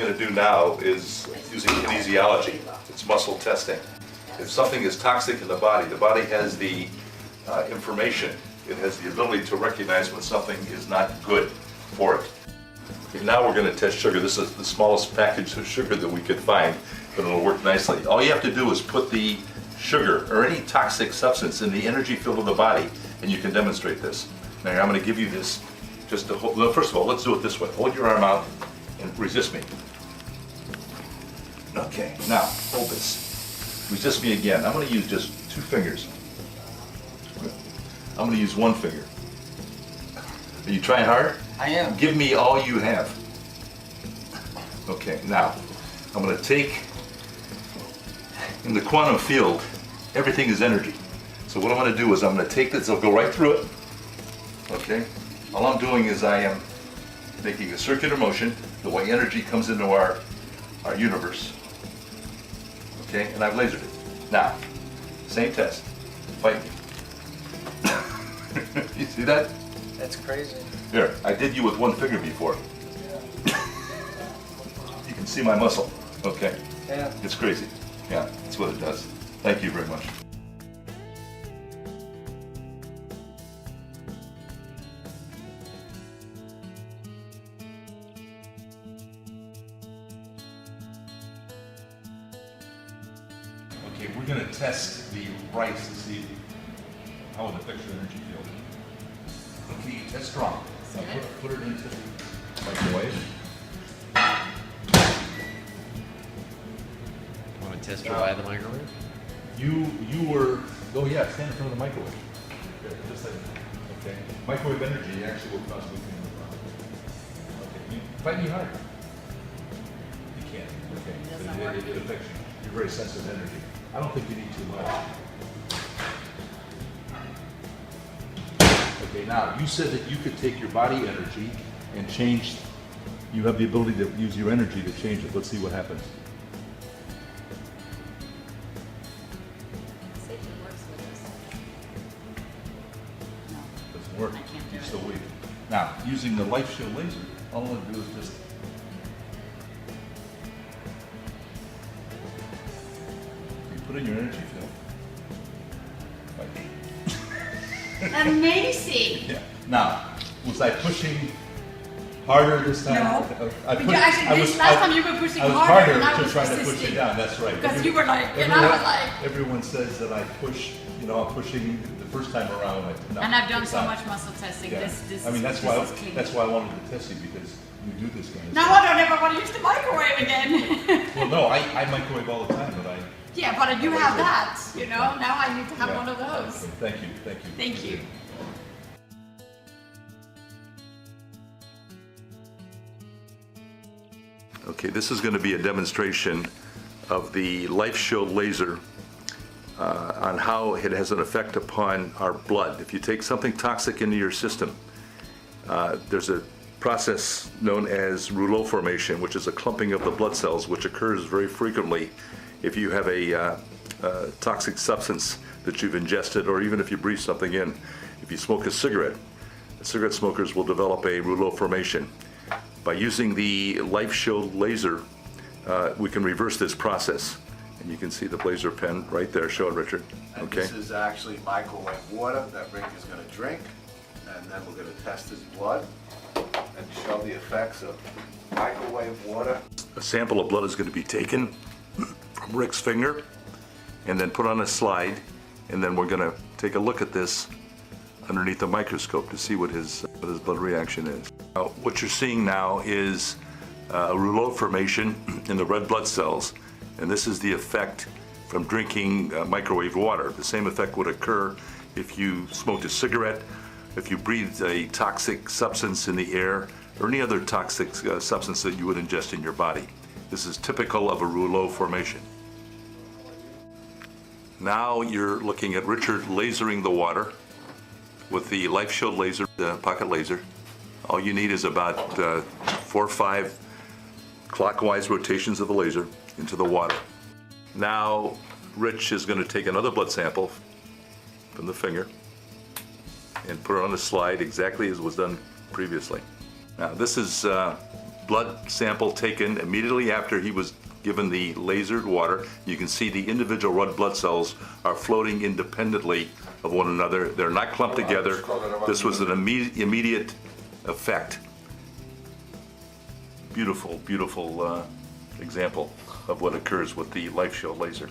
going to do now is using kinesiology. It's muscle testing. If something is toxic in the body has the information. It has the ability to recognize when something is not good for it. Okay, now we're going to test sugar. This is the smallest package of sugar that we could find, but it'll work nicely. All you have to do is put the sugar or any toxic substance in the energy field of the body, and you can demonstrate this. Now I'm going to give you this just to hold. Well, first of all, let's do it this way. Hold your arm out and resist me. Okay, now hold this. Resist me again. I'm going to use just 2 fingers. I'm going to use 1 finger. Are you trying hard? I am. Give me all you have. Okay, now I'm going to take, in the quantum field, everything is energy. So what I'm going to do is I'm going to take this, I'll go right through it. Okay? All I'm doing is I am making a circular motion, the way energy comes into our universe. Okay? And I've lasered it. Now, same test. Fight me. You see that? That's crazy. Here, I did you with 1 finger before. You can see my muscle. Okay. Yeah. It's crazy. Yeah, that's what it does. Thank you very much. Okay, we're going to test the rice to see how it affects your energy field. Okay, you test strong. Now put it into the microwave. Want to test her by the microwave? You were, oh yeah, stand in front of the microwave. Yeah, just like, okay. Microwave energy actually will cause weakening of the body. Okay, you fight me hard. You can't, okay. It affects you. You're very sensitive to energy. I don't think you need too much. Okay, now, you said that you could take your body energy and change, you have the ability to use your energy to change it. Let's see what happens. See if it works with us. No. Doesn't work. I can't do You're it. still weak. Now, using the LifeShield laser, all I'm going to do is just you put in your energy field. Like, Amazing. yeah. Now, was I pushing harder this time? No. I But last time you were pushing I was harder, and I to was try to push resisting. it down. That's right. Because you were like, and I was like. Everyone says that I push. You know, I'm pushing the first time around. No, And I've done it's so not. much muscle testing. Yeah. This I mean, that's this why. is clean. That's why I wanted to test you, because you do this kind of Now stuff. I don't ever want to use the microwave again. Well, no, I microwave all the time, but I. Yeah, but you have that, you know. Now I need to have Yeah. one of those. Okay, thank you. Thank you. Thank you. Okay, this is going to be a demonstration of the LifeShield laser on how it has an effect upon our blood. If you take something toxic into your system, there's a process known as rouleau formation, which is a clumping of the blood cells, which occurs very frequently if you have a toxic substance that you've ingested, or even if you breathe something in. If you smoke a cigarette, cigarette smokers will develop a rouleau formation. By using the LifeShield laser, we can reverse this process. And you can see the laser pen right there. Show it, Richard. And Okay. this is actually microwave water that Rick is going to drink, and then we're going to test his blood and show the effects of microwave water. A sample of blood is going to be taken from Rick's finger and then put on a slide, and then we're going to take a look at this underneath a microscope to see what his blood reaction is. Now, what you're seeing now is a rouleau formation in the red blood cells, and this is the effect from drinking microwave water. The same effect would occur if you smoked a cigarette, if you breathed a toxic substance in the air, or any other toxic substance that you would ingest in your body. This is typical of a rouleau formation. Now you're looking at Richard lasering the water with the LifeShield laser, the pocket laser. All you need is about 4 or 5 clockwise rotations of the laser into the water. Now Rich is going to take another blood sample from the finger and put it on the slide exactly as was done previously. Now this is blood sample taken immediately after he was given the lasered water. You can see the individual red blood cells are floating independently of one another. They're not clumped together. This was an immediate effect. Beautiful, beautiful example of what occurs with the LifeShield laser.